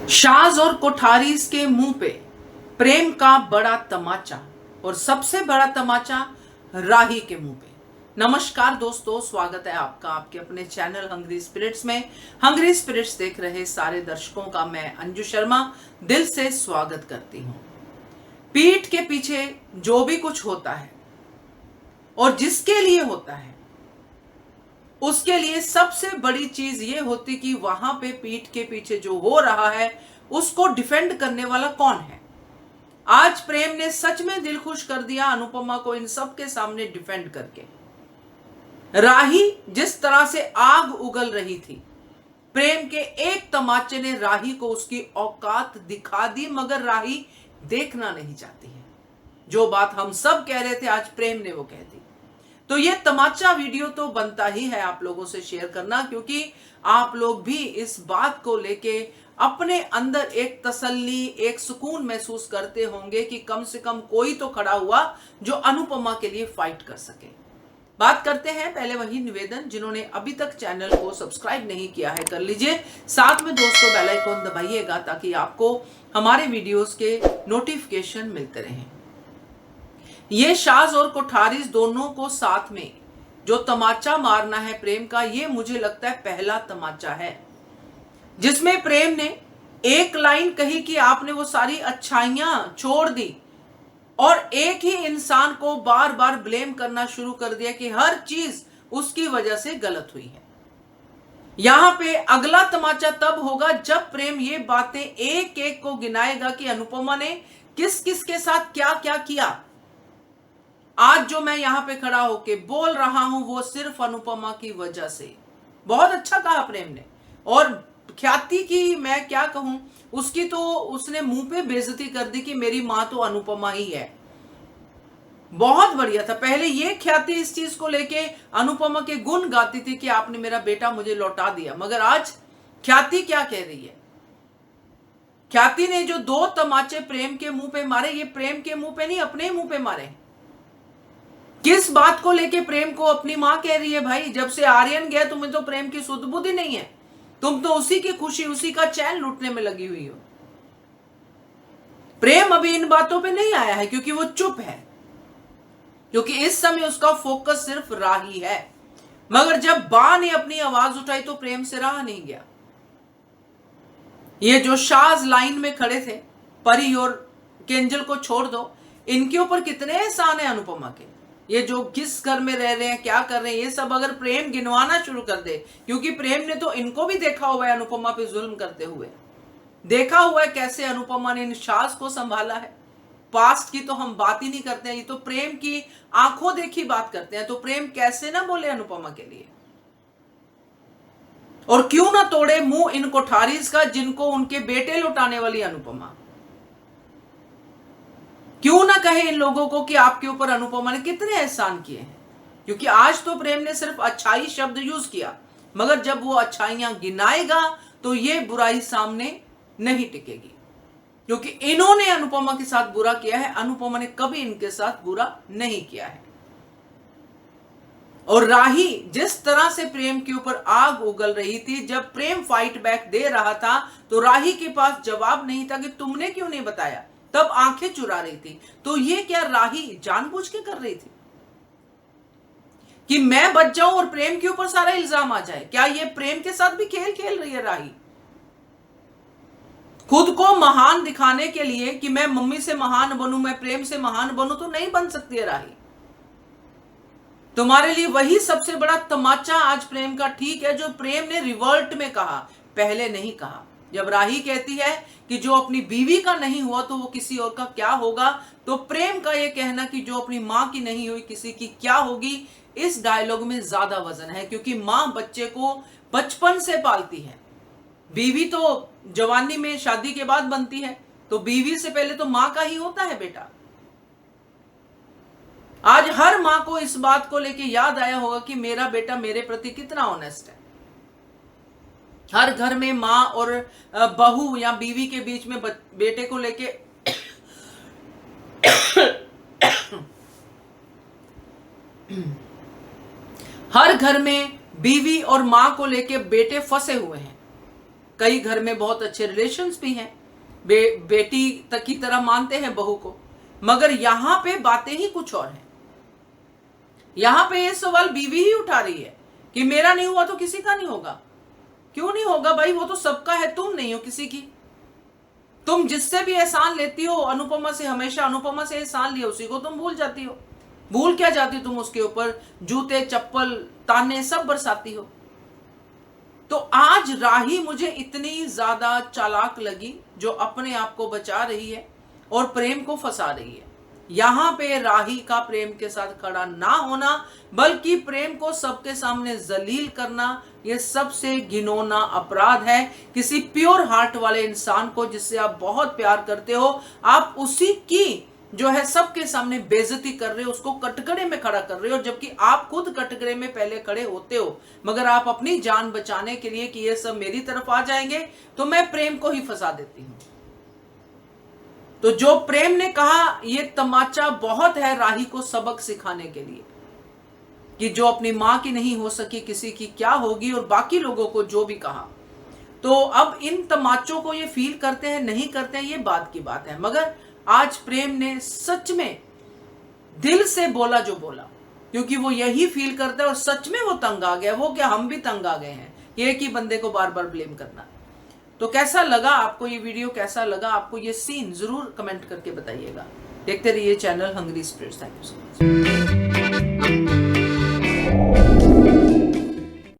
शाज और कोठारीज के मुंह पे प्रेम का बड़ा तमाचा, और सबसे बड़ा तमाचा राही के मुंह पे। नमस्कार दोस्तों, स्वागत है आपका आपके अपने चैनल हंग्री स्पिरिट्स में। हंग्री स्पिरिट्स देख रहे सारे दर्शकों का मैं अंजू शर्मा दिल से स्वागत करती हूं। पीठ के पीछे जो भी कुछ होता है और जिसके लिए होता है, उसके लिए सबसे बड़ी चीज ये होती कि वहां पे पीठ के पीछे जो हो रहा है उसको डिफेंड करने वाला कौन है। आज प्रेम ने सच में दिल खुश कर दिया अनुपमा को इन सब के सामने डिफेंड करके। राही जिस तरह से आग उगल रही थी, प्रेम के एक तमाचे ने राही को उसकी औकात दिखा दी, मगर राही देखना नहीं चाहती है। जो बात हम सब कह रहे थे आज प्रेम ने वो कह दी। तो ये तमाचा वीडियो तो बनता ही है आप लोगों से शेयर करना, क्योंकि आप लोग भी इस बात को लेके अपने अंदर एक तसल्ली, एक सुकून महसूस करते होंगे कि कम से कम कोई तो खड़ा हुआ जो अनुपमा के लिए फाइट कर सके। बात करते हैं पहले वही निवेदन, जिन्होंने अभी तक चैनल को सब्सक्राइब नहीं किया है कर लीजिए, साथ में दोस्तों बेल आइकन दबाइएगा ताकि आपको हमारे वीडियोस के नोटिफिकेशन मिलते रहें। ये शाज और कोठारीज दोनों को साथ में जो तमाचा मारना है प्रेम का, ये मुझे लगता है पहला तमाचा है, जिसमें प्रेम ने एक लाइन कही कि आपने वो सारी अच्छाइयां छोड़ दी और एक ही इंसान को बार बार ब्लेम करना शुरू कर दिया कि हर चीज उसकी वजह से गलत हुई है। यहां पे अगला तमाचा तब होगा जब प्रेम ये बातें एक एक को गिनाएगा कि अनुपमा ने किस किस के साथ क्या क्या किया। आज जो मैं यहां पे खड़ा होके बोल रहा हूं वो सिर्फ अनुपमा की वजह से। बहुत अच्छा कहा प्रेम ने, और ख्याति की मैं क्या कहूं, उसकी तो उसने मुंह पे बेइज्जती कर दी कि मेरी मां तो अनुपमा ही है। बहुत बढ़िया था। पहले ये ख्याति इस चीज को लेके अनुपमा के गुण गाती थी कि आपने मेरा बेटा मुझे लौटा दिया, मगर आज ख्याति क्या कह रही है। ख्याति ने जो दो तमाचे प्रेम के मुंह पे मारे, ये प्रेम के मुंह पे नहीं अपने मुंह पे मारे। किस बात को लेके प्रेम को अपनी मां कह रही है, भाई जब से आर्यन गया तुम्हें तो प्रेम की सुध बुद्धि नहीं है, तुम तो उसी की खुशी उसी का चैन लूटने में लगी हुई हो। प्रेम अभी इन बातों पे नहीं आया है क्योंकि वो चुप है, क्योंकि इस समय उसका फोकस सिर्फ राही है। मगर जब बा ने अपनी आवाज उठाई तो प्रेम से रहा नहीं गया। ये जो शाज लाइन में खड़े थे, परी और केंजल को छोड़ दो, इनके ऊपर कितने एहसान है अनुपमा के। ये जो किस घर में रह रहे हैं, क्या कर रहे हैं, ये सब अगर प्रेम गिनवाना शुरू कर दे, क्योंकि प्रेम ने तो इनको भी देखा हुआ है अनुपमा पे जुल्म करते हुए, देखा हुआ है कैसे अनुपमा ने इन शाज को संभाला है। पास्ट की तो हम बात ही नहीं करते हैं, ये तो प्रेम की आंखों देखी बात करते हैं। तो प्रेम कैसे ना बोले अनुपमा के लिए, और क्यों ना तोड़े मुंह इन कोठारीज का जिनको उनके बेटे लौटाने वाली अनुपमा। क्यों ना कहे इन लोगों को कि आपके ऊपर अनुपमा ने कितने एहसान किए हैं। क्योंकि आज तो प्रेम ने सिर्फ अच्छाई शब्द यूज किया, मगर जब वो अच्छाइयां गिनाएगा तो ये बुराई सामने नहीं टिकेगी, क्योंकि इन्होंने अनुपमा के साथ बुरा किया है, अनुपमा ने कभी इनके साथ बुरा नहीं किया है। और राही जिस तरह से प्रेम के ऊपर आग उगल रही थी, जब प्रेम फाइट बैक दे रहा था तो राही के पास जवाब नहीं था कि तुमने क्यों नहीं बताया, तब आंखें चुरा रही थी। तो ये क्या राही जानबूझ के कर रही थी कि मैं बच जाऊं और प्रेम के ऊपर सारा इल्जाम आ जाए? क्या ये प्रेम के साथ भी खेल खेल रही है राही, खुद को महान दिखाने के लिए कि मैं मम्मी से महान बनूं, मैं प्रेम से महान बनूं? तो नहीं बन सकती है राही। तुम्हारे लिए वही सबसे बड़ा तमाचा आज प्रेम का, ठीक है, जो प्रेम ने रिवर्ट में कहा, पहले नहीं कहा। जब राही कहती है कि जो अपनी बीवी का नहीं हुआ तो वो किसी और का क्या होगा, तो प्रेम का ये कहना कि जो अपनी मां की नहीं हुई किसी की क्या होगी, इस डायलॉग में ज्यादा वजन है। क्योंकि मां बच्चे को बचपन से पालती है, बीवी तो जवानी में शादी के बाद बनती है, तो बीवी से पहले तो मां का ही होता है बेटा। आज हर मां को इस बात को लेके याद आया होगा कि मेरा बेटा मेरे प्रति कितना ऑनेस्ट है। हर घर में मां और बहू या बीवी के बीच में बेटे को लेके हर घर में बीवी और मां को लेके बेटे फंसे हुए हैं। कई घर में बहुत अच्छे रिलेशंस भी हैं, बेटी तक की तरह मानते हैं बहू को, मगर यहां पे बातें ही कुछ और हैं। यहां पे ये सवाल बीवी ही उठा रही है कि मेरा नहीं हुआ तो किसी का नहीं होगा। क्यों नहीं होगा भाई, वो तो सबका है, तुम नहीं हो किसी की। तुम जिससे भी एहसान लेती हो, अनुपमा से हमेशा अनुपमा से एहसान लिया, उसी को तुम भूल जाती हो। भूल क्या जाती हो तुम, उसके ऊपर जूते चप्पल ताने सब बरसाती हो। तो आज राही मुझे इतनी ज्यादा चालाक लगी, जो अपने आप को बचा रही है और प्रेम को फंसा रही है। यहां पे राही का प्रेम के साथ खड़ा ना होना, बल्कि प्रेम को सबके सामने जलील करना, यह सबसे घिनौना अपराध है। किसी प्योर हार्ट वाले इंसान को, जिससे आप बहुत प्यार करते हो, आप उसी की जो है सबके सामने बेइज्जती कर रहे हो, उसको कटघरे में खड़ा कर रहे हो, जबकि आप खुद कटघरे में पहले खड़े होते हो। मगर आप अपनी जान बचाने के लिए कि ये सब मेरी तरफ आ जाएंगे, तो मैं प्रेम को ही फंसा देती हूं। तो जो प्रेम ने कहा, ये तमाचा बहुत है राही को सबक सिखाने के लिए कि जो अपनी मां की नहीं हो सकी, किसी की क्या होगी, और बाकी लोगों को जो भी कहा। तो अब इन तमाचों को ये फील करते हैं नहीं करते हैं, ये बात की बात है। मगर आज प्रेम ने सच में दिल से बोला जो बोला, क्योंकि वो यही फील करता है और सच में वो तंग आ गया। वो क्या, हम भी तंग आ गए हैं एक ही बंदे को बार बार ब्लेम करना। तो कैसा लगा आपको ये वीडियो, कैसा लगा आपको ये सीन, जरूर कमेंट करके बताइएगा। देखते रहिए channel hungry spirits. Thank you so much.